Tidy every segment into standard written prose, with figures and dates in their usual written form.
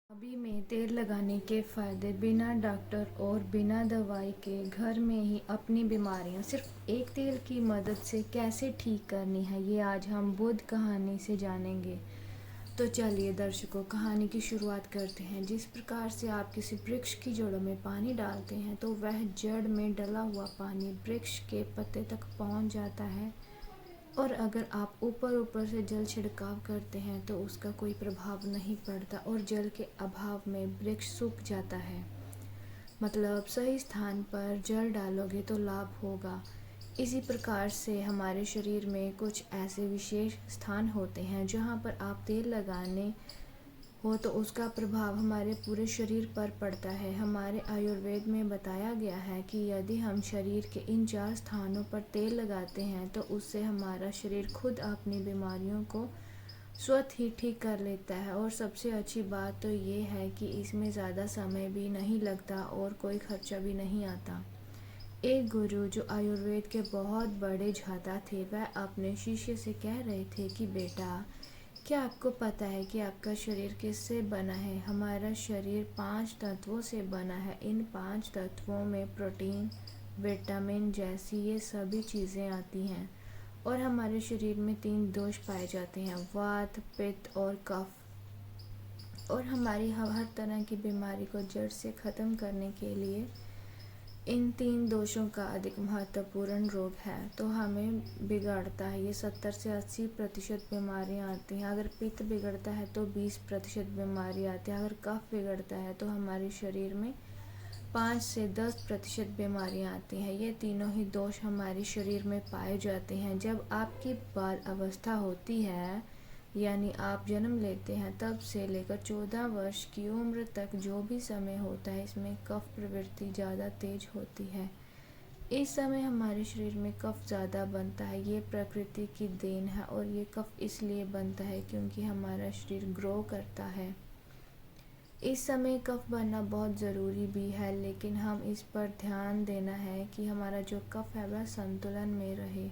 अभी में तेल लगाने के फ़ायदे बिना डॉक्टर और बिना दवाई के घर में ही अपनी बीमारियां सिर्फ एक तेल की मदद से कैसे ठीक करनी है, ये आज हम बुद्ध कहानी से जानेंगे। तो चलिए दर्शकों, कहानी की शुरुआत करते हैं। जिस प्रकार से आप किसी वृक्ष की जड़ों में पानी डालते हैं तो वह जड़ में डला हुआ पानी वृक्ष के पत्ते तक पहुंच जाता है, और अगर आप ऊपर ऊपर से जल छिड़काव करते हैं तो उसका कोई प्रभाव नहीं पड़ता और जल के अभाव में वृक्ष सूख जाता है। मतलब सही स्थान पर जल डालोगे तो लाभ होगा। इसी प्रकार से हमारे शरीर में कुछ ऐसे विशेष स्थान होते हैं जहाँ पर आप तेल लगाने हो तो उसका प्रभाव हमारे पूरे शरीर पर पड़ता है। हमारे आयुर्वेद में बताया गया है कि यदि हम शरीर के इन 4 स्थानों पर तेल लगाते हैं तो उससे हमारा शरीर खुद अपनी बीमारियों को स्वतः ही ठीक कर लेता है। और सबसे अच्छी बात तो ये है कि इसमें ज़्यादा समय भी नहीं लगता और कोई खर्चा भी नहीं आता। एक गुरु जो आयुर्वेद के बहुत बड़े झाता थे, वह अपने शिष्य से कह रहे थे कि बेटा, क्या आपको पता है कि आपका शरीर किससे बना है? हमारा शरीर 5 तत्वों से बना है। इन 5 तत्वों में प्रोटीन, विटामिन जैसी ये सभी चीज़ें आती हैं। और हमारे शरीर में 3 दोष पाए जाते हैं, वात, पित्त और कफ। और हमारी हर तरह की बीमारी को जड़ से ख़त्म करने के लिए इन 3 दोषों का अधिक महत्वपूर्ण रोग है तो हमें बिगाड़ता है। ये 70 से 80% बीमारियां आती हैं। अगर पित्त बिगड़ता है तो 20% बीमारी आती है। अगर कफ बिगड़ता है तो हमारे शरीर में 5 से 10% बीमारियां आती हैं। ये तीनों ही दोष हमारे शरीर में पाए जाते हैं। जब आपकी बाल अवस्था होती है, यानी आप जन्म लेते हैं, तब से लेकर 14 वर्ष की उम्र तक जो भी समय होता है, इसमें कफ प्रवृत्ति ज़्यादा तेज होती है। इस समय हमारे शरीर में कफ ज़्यादा बनता है। ये प्रकृति की देन है और ये कफ इसलिए बनता है क्योंकि हमारा शरीर ग्रो करता है। इस समय कफ बनना बहुत ज़रूरी भी है, लेकिन हम इस पर ध्यान देना है कि हमारा जो कफ है वह संतुलन में रहे,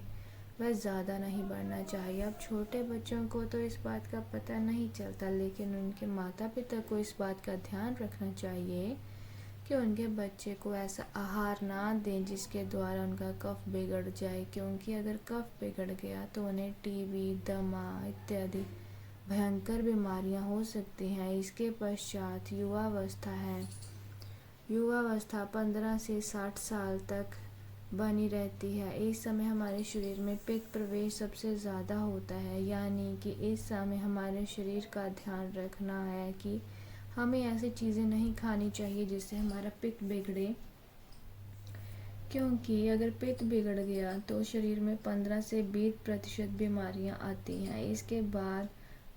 वह ज़्यादा नहीं बढ़ना चाहिए। अब छोटे बच्चों को तो इस बात का पता नहीं चलता, लेकिन उनके माता पिता को इस बात का ध्यान रखना चाहिए कि उनके बच्चे को ऐसा आहार ना दें जिसके द्वारा उनका कफ बिगड़ जाए, क्योंकि अगर कफ बिगड़ गया तो उन्हें टीबी, दमा इत्यादि भयंकर बीमारियां हो सकती हैं। इसके पश्चात युवावस्था है। युवावस्था 15 से 60 साल तक बनी रहती है। इस समय हमारे शरीर में पित्त प्रवेश सबसे ज़्यादा होता है, यानी कि इस समय हमारे शरीर का ध्यान रखना है कि हमें ऐसी चीज़ें नहीं खानी चाहिए जिससे हमारा पित्त बिगड़े, क्योंकि अगर पित्त बिगड़ गया तो शरीर में 15 से 20% बीमारियां आती हैं। इसके बाद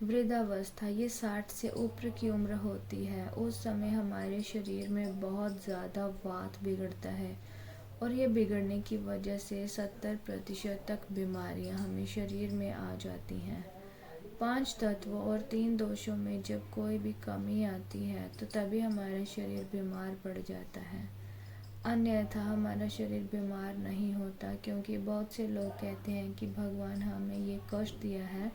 वृद्धावस्था, ये 60 से ऊपर की उम्र होती है। उस समय हमारे शरीर में बहुत ज़्यादा वात बिगड़ता है और ये बिगड़ने की वजह से 70% तक बीमारियां हमें शरीर में आ जाती हैं। 5 तत्वों और 3 दोषों में जब कोई भी कमी आती है तो तभी हमारा शरीर बीमार पड़ जाता है, अन्यथा हमारा शरीर बीमार नहीं होता। क्योंकि बहुत से लोग कहते हैं कि भगवान हमें ये कष्ट दिया है,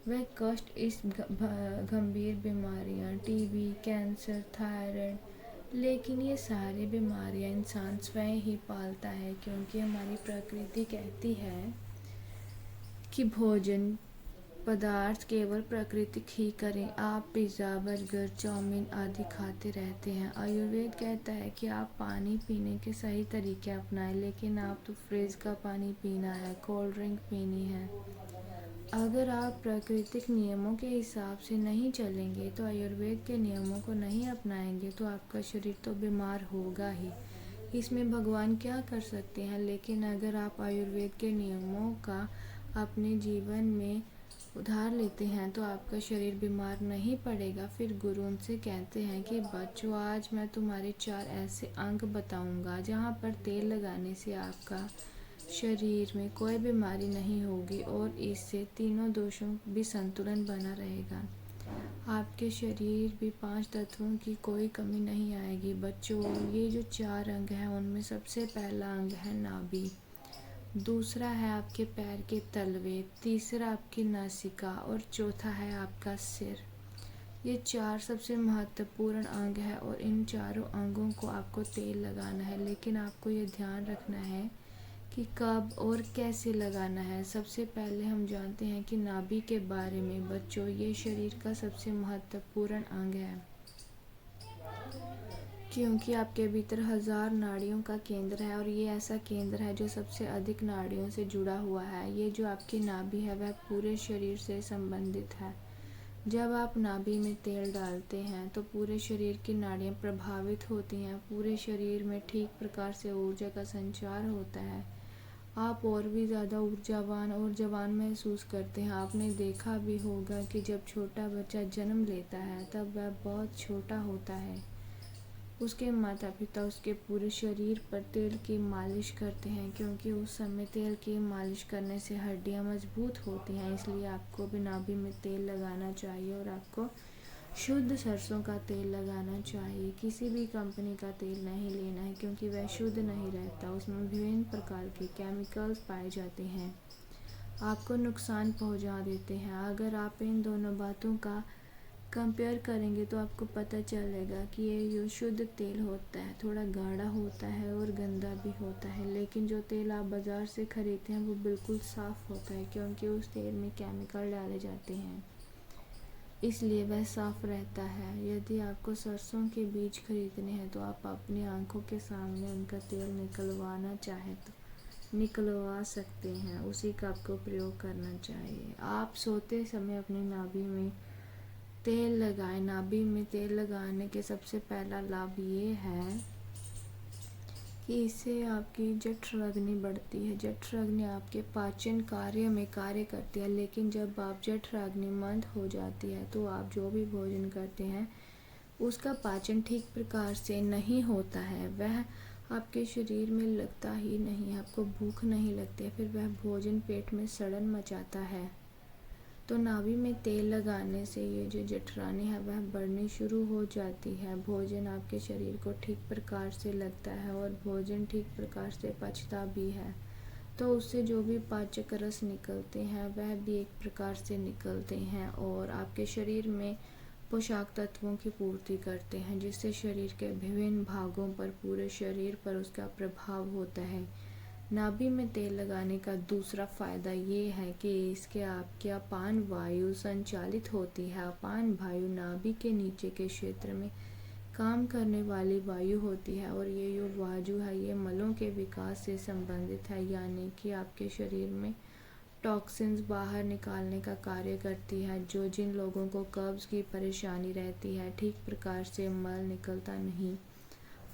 वह कष्ट इस गंभीर बीमारियां, टीबी, कैंसर, थायराइड, लेकिन ये सारी बीमारियां इंसान स्वयं ही पालता है, क्योंकि हमारी प्रकृति कहती है कि भोजन पदार्थ केवल प्राकृतिक ही करें। आप पिज़्ज़ा, बर्गर, चाउमीन आदि खाते रहते हैं। आयुर्वेद कहता है कि आप पानी पीने के सही तरीके अपनाएं, लेकिन आप तो फ्रिज का पानी पीना है, कोल्ड ड्रिंक पीनी है। अगर आप प्राकृतिक नियमों के हिसाब से नहीं चलेंगे तो आयुर्वेद के नियमों को नहीं अपनाएंगे तो आपका शरीर तो बीमार होगा ही। इसमें भगवान क्या कर सकते हैं, लेकिन अगर आप आयुर्वेद के नियमों का अपने जीवन में उधार लेते हैं तो आपका शरीर बीमार नहीं पड़ेगा। फिर गुरु उनसे कहते हैं कि बच्चों, आज मैं तुम्हारे 4 ऐसे अंग बताऊंगा जहां पर तेल लगाने से आपका शरीर में कोई बीमारी नहीं होगी और इससे तीनों दोषों भी संतुलन बना रहेगा। आपके शरीर भी 5 तत्वों की कोई कमी नहीं आएगी। बच्चों, ये जो 4 अंग हैं उनमें सबसे पहला अंग है नाभि, दूसरा है आपके पैर के तलवे, तीसरा आपकी नासिका और चौथा है आपका सिर। ये 4 सबसे महत्वपूर्ण अंग है और इन चारों अंगों को आपको तेल लगाना है, लेकिन आपको ये ध्यान रखना है कि कब और कैसे लगाना है। सबसे पहले हम जानते हैं कि नाभि के बारे में। बच्चों, ये शरीर का सबसे महत्वपूर्ण अंग है क्योंकि आपके भीतर 1000 नाड़ियों का केंद्र है और ये ऐसा केंद्र है जो सबसे अधिक नाड़ियों से जुड़ा हुआ है। ये जो आपकी नाभि है वह पूरे शरीर से संबंधित है। जब आप नाभि में तेल डालते हैं तो पूरे शरीर की नाड़ियाँ प्रभावित होती हैं, पूरे शरीर में ठीक प्रकार से ऊर्जा का संचार होता है। आप और भी ज़्यादा ऊर्जावान और जवान महसूस करते हैं। आपने देखा भी होगा कि जब छोटा बच्चा जन्म लेता है तब वह बहुत छोटा होता है। उसके माता पिता उसके पूरे शरीर पर तेल की मालिश करते हैं क्योंकि उस समय तेल की मालिश करने से हड्डियां मजबूत होती हैं। इसलिए आपको भी नाभि में तेल लगाना चाहिए और आपको शुद्ध सरसों का तेल लगाना चाहिए। किसी भी कंपनी का तेल नहीं लेना है क्योंकि वह शुद्ध नहीं रहता। उसमें विभिन्न प्रकार के केमिकल्स पाए जाते हैं, आपको नुकसान पहुंचा देते हैं। अगर आप इन दोनों बातों का कंपेयर करेंगे तो आपको पता चलेगा कि ये जो शुद्ध तेल होता है थोड़ा गाढ़ा होता है और गंदा भी होता है, लेकिन जो तेल आप बाज़ार से खरीदते हैं वो बिल्कुल साफ़ होता है क्योंकि उस तेल में केमिकल डाले जाते हैं, इसलिए वह साफ़ रहता है। यदि आपको सरसों के बीज खरीदने हैं तो आप अपनी आंखों के सामने उनका तेल निकलवाना चाहें तो निकलवा सकते हैं, उसी का आपको प्रयोग करना चाहिए। आप सोते समय अपनी नाभि में तेल लगाएं। नाभि में तेल लगाने के सबसे पहला लाभ ये है कि इससे आपकी जठराग्नि बढ़ती है। जठराग्नि आपके पाचन कार्य में कार्य करती है, लेकिन जब आप जठराग्नि मंद हो जाती है तो आप जो भी भोजन करते हैं उसका पाचन ठीक प्रकार से नहीं होता है, वह आपके शरीर में लगता ही नहीं, आपको भूख नहीं लगती है, फिर वह भोजन पेट में सड़न मचाता है। तो नाभि में तेल लगाने से ये जो जठराग्नि है वह बढ़नी शुरू हो जाती है। भोजन आपके शरीर को ठीक प्रकार से लगता है और भोजन ठीक प्रकार से पचता भी है, तो उससे जो भी पाचक रस निकलते हैं वह भी एक प्रकार से निकलते हैं और आपके शरीर में पोषक तत्वों की पूर्ति करते हैं, जिससे शरीर के विभिन्न भागों पर, पूरे शरीर पर उसका प्रभाव होता है। नाभि में तेल लगाने का दूसरा फ़ायदा ये है कि इसके आपकी अपान वायु संचालित होती है। अपान वायु नाभि के नीचे के क्षेत्र में काम करने वाली वायु होती है और ये जो वायु है ये मलों के विकास से संबंधित है, यानी कि आपके शरीर में टॉक्सिन्स बाहर निकालने का कार्य करती है। जो जिन लोगों को कब्ज़ की परेशानी रहती है, ठीक प्रकार से मल निकलता नहीं,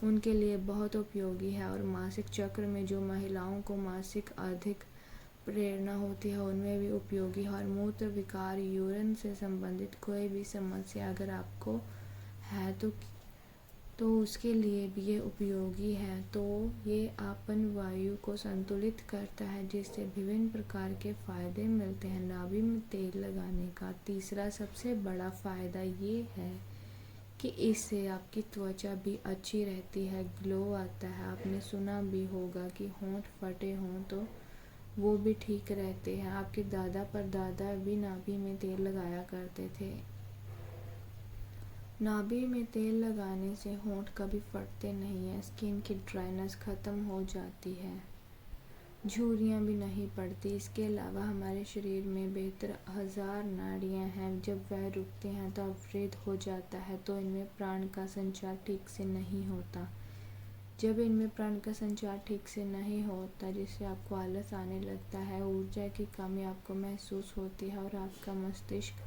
उनके लिए बहुत उपयोगी है। और मासिक चक्र में जो महिलाओं को मासिक अधिक प्रेरणा होती है उनमें भी उपयोगी है। और मूत्र विकार, यूरिन से संबंधित कोई भी समस्या अगर आपको है तो उसके लिए भी ये उपयोगी है। तो ये आपन वायु को संतुलित करता है, जिससे विभिन्न प्रकार के फ़ायदे मिलते हैं। नाभि में तेल लगाने का तीसरा सबसे बड़ा फ़ायदा ये है कि इससे आपकी त्वचा भी अच्छी रहती है, ग्लो आता है। आपने सुना भी होगा कि होंठ फटे हों तो वो भी ठीक रहते हैं। आपके दादा परदादा भी नाभि में तेल लगाया करते थे। नाभि में तेल लगाने से होंठ कभी फटते नहीं हैं, स्किन की ड्राइनेस ख़त्म हो जाती है, झुर्रियाँ भी नहीं पड़ती। इसके अलावा हमारे शरीर में बेहतर 1000 नाड़ियाँ हैं, जब वह रुकती हैं तो अवरोध हो जाता है, तो इनमें प्राण का संचार ठीक से नहीं होता। जब इनमें प्राण का संचार ठीक से नहीं होता, जिससे आपको आलस आने लगता है, ऊर्जा की कमी आपको महसूस होती है और आपका मस्तिष्क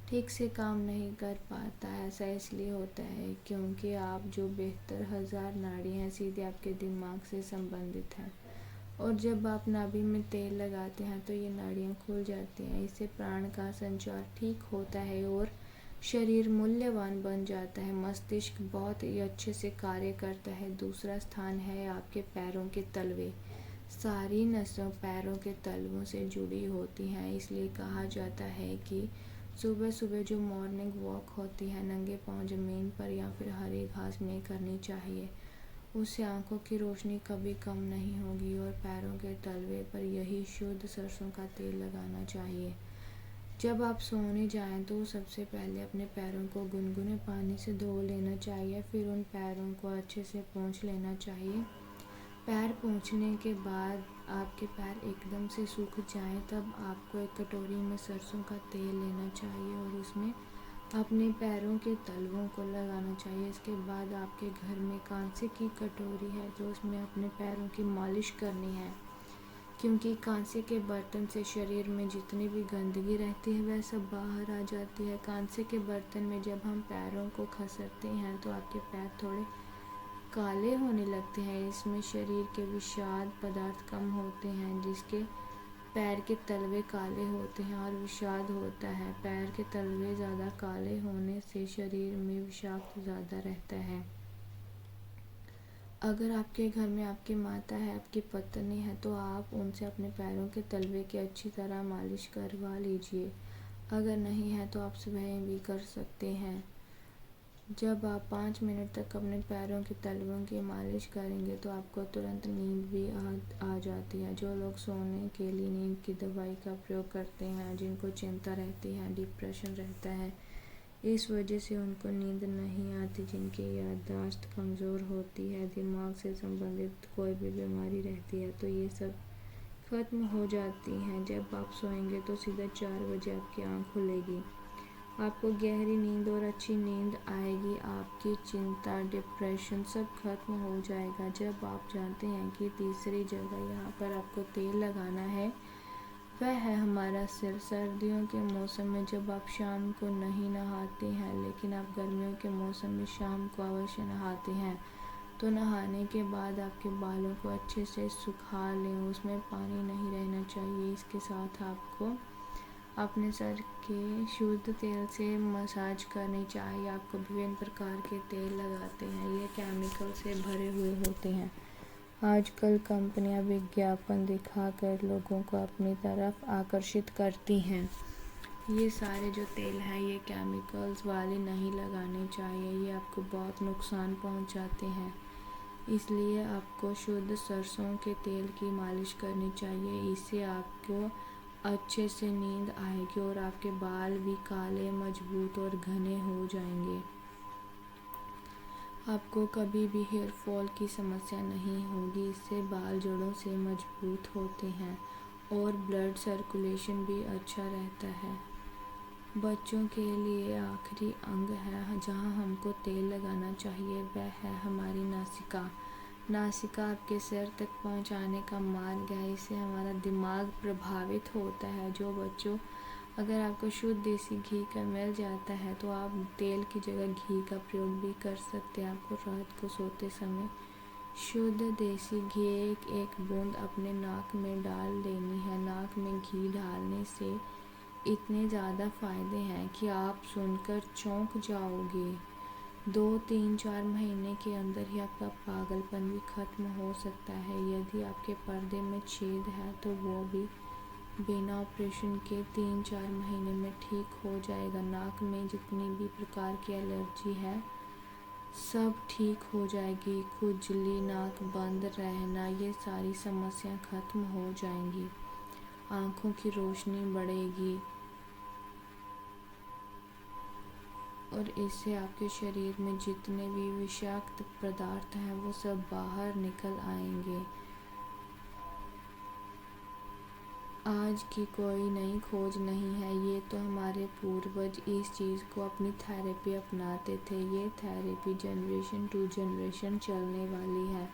ठीक से काम नहीं कर पाता है। ऐसा इसलिए होता है क्योंकि आप जो बेहतर 1000 नाड़ी हैं सीधे आपके दिमाग से संबंधित है, और जब आप नाभि में तेल लगाते हैं तो ये नाड़ियाँ खुल जाती हैं। इससे प्राण का संचार ठीक होता है और शरीर मूल्यवान बन जाता है। मस्तिष्क बहुत ही अच्छे से कार्य करता है। दूसरा स्थान है आपके पैरों के तलवे। सारी नसों पैरों के तलवों से जुड़ी होती हैं, इसलिए कहा जाता है कि सुबह सुबह जो मॉर्निंग वॉक होती है नंगे पाँव ज़मीन पर या फिर हरी घास में करनी चाहिए, उससे आंखों की रोशनी कभी कम नहीं होगी। और पैरों के तलवे पर यही शुद्ध सरसों का तेल लगाना चाहिए। जब आप सोने जाएं तो सबसे पहले अपने पैरों को गुनगुने पानी से धो लेना चाहिए, फिर उन पैरों को अच्छे से पोंछ लेना चाहिए। पैर पोंछने के बाद आपके पैर एकदम से सूख जाएं तब आपको एक कटोरी में सरसों का तेल लेना चाहिए और उसमें अपने पैरों के तलवों को लगाना चाहिए। इसके बाद आपके घर में कांसे की कटोरी है तो उसमें अपने पैरों की मालिश करनी है, क्योंकि कांसे के बर्तन से शरीर में जितनी भी गंदगी रहती है वह सब बाहर आ जाती है। कांसे के बर्तन में जब हम पैरों को खसरते हैं तो आपके पैर थोड़े काले होने लगते हैं। इसमें शरीर के विषाक्त पदार्थ कम होते हैं, जिसके पैर के तलवे काले होते हैं और विषाद होता है। पैर के तलवे ज़्यादा काले होने से शरीर में विषाक्त ज़्यादा रहता है। अगर आपके घर में आपकी माता है, आपकी पत्नी है, तो आप उनसे अपने पैरों के तलवे की अच्छी तरह मालिश करवा लीजिए। अगर नहीं है तो आप स्वयं भी कर सकते हैं। जब आप 5 मिनट तक अपने पैरों के तलवों की मालिश करेंगे तो आपको तुरंत नींद भी आ जाती है। जो लोग सोने के लिए नींद की दवाई का प्रयोग करते हैं, जिनको चिंता रहती है, डिप्रेशन रहता है, इस वजह से उनको नींद नहीं आती, जिनकी याददाश्त कमज़ोर होती है, दिमाग से संबंधित कोई भी बीमारी रहती है, तो ये सब ख़त्म हो जाती हैं। जब आप सोएंगे तो सीधा 4 बजे आपकी आँख खुलेगी, आपको गहरी नींद और अच्छी नींद आएगी। आपकी चिंता, डिप्रेशन सब खत्म हो जाएगा। जब आप जानते हैं कि तीसरी जगह यहाँ पर आपको तेल लगाना है, वह है हमारा सिर। सर्दियों के मौसम में जब आप शाम को नहीं नहाते हैं, लेकिन आप गर्मियों के मौसम में शाम को अवश्य नहाते हैं, तो नहाने के बाद आपके बालों को अच्छे से सुखा लें, उसमें पानी नहीं रहना चाहिए। इसके साथ आपको अपने सर के शुद्ध तेल से मसाज करनी चाहिए। आपको विभिन्न प्रकार के तेल लगाते हैं, ये केमिकल से भरे हुए होते हैं। आजकल कंपनियां विज्ञापन दिखाकर लोगों को अपनी तरफ आकर्षित करती हैं। ये सारे जो तेल हैं ये केमिकल्स वाले नहीं लगाने चाहिए, ये आपको बहुत नुकसान पहुंचाते हैं। इसलिए आपको शुद्ध सरसों के तेल की मालिश करनी चाहिए। इससे आपको अच्छे से नींद आएगी और आपके बाल भी काले, मजबूत और घने हो जाएंगे। आपको कभी भी हेयर फॉल की समस्या नहीं होगी। इससे बाल जड़ों से मजबूत होते हैं और ब्लड सर्कुलेशन भी अच्छा रहता है। बच्चों के लिए आखिरी अंग है जहां हमको तेल लगाना चाहिए, वह है हमारी नासिका। नासिका आपके सिर तक पहुंचाने का मार्ग है, इससे हमारा दिमाग प्रभावित होता है। जो बच्चों, अगर आपको शुद्ध देसी घी का मिल जाता है तो आप तेल की जगह घी का प्रयोग भी कर सकते हैं। आपको रात को सोते समय शुद्ध देसी घी एक बूंद अपने नाक में डाल देनी है। नाक में घी डालने से इतने ज़्यादा फ़ायदे हैं कि आप सुनकर चौंक जाओगे। 2-3-4 महीने के अंदर ही आपका पागलपन भी खत्म हो सकता है। यदि आपके पर्दे में छेद है तो वो भी बिना ऑपरेशन के 3-4 महीने में ठीक हो जाएगा। नाक में जितनी भी प्रकार की एलर्जी है सब ठीक हो जाएगी। खुजली, नाक बंद रहना, ये सारी समस्या खत्म हो जाएंगी। आँखों की रोशनी बढ़ेगी और इससे आपके शरीर में जितने भी विषाक्त पदार्थ हैं वो सब बाहर निकल आएंगे। आज की कोई नई खोज नहीं है, ये तो हमारे पूर्वज इस चीज़ को अपनी थेरेपी अपनाते थे। ये थेरेपी जनरेशन टू जनरेशन चलने वाली है।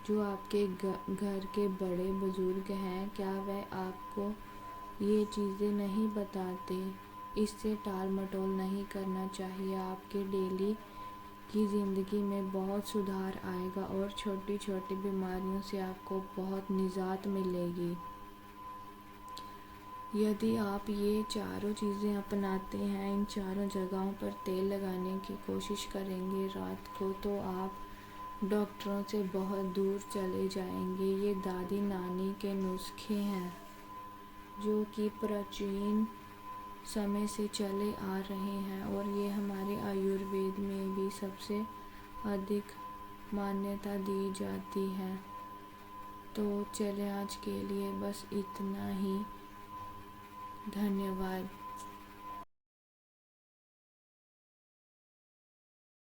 जो आपके घर के बड़े बुजुर्ग हैं, क्या वह आपको ये चीज़ें नहीं बताते? इससे टाल मटोल नहीं करना चाहिए। आपके डेली की ज़िंदगी में बहुत सुधार आएगा और छोटी छोटी बीमारियों से आपको बहुत निजात मिलेगी। यदि आप ये चारों चीज़ें अपनाते हैं, इन चारों जगहों पर तेल लगाने की कोशिश करेंगे रात को, तो आप डॉक्टरों से बहुत दूर चले जाएंगे। ये दादी नानी के नुस्खे हैं जो कि प्राचीन समय से चले आ रहे हैं और ये हमारे आयुर्वेद में भी सबसे अधिक मान्यता दी जाती है। तो चले आज के लिए बस इतना ही। धन्यवाद।